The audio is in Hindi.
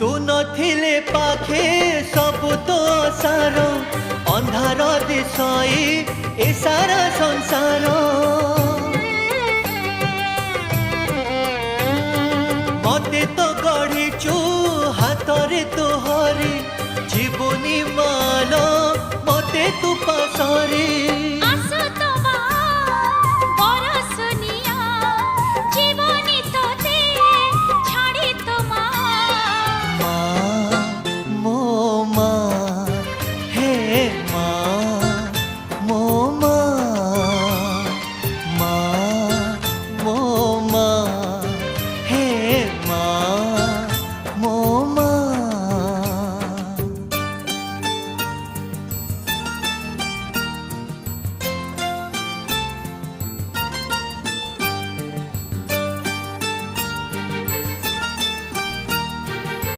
तू नथिले पाखे सब तो सार अंधार दिशई ए सारा संसार मते तो गढ़ीचु हाथरे तोहरी जीवनी मान मते तू पासरी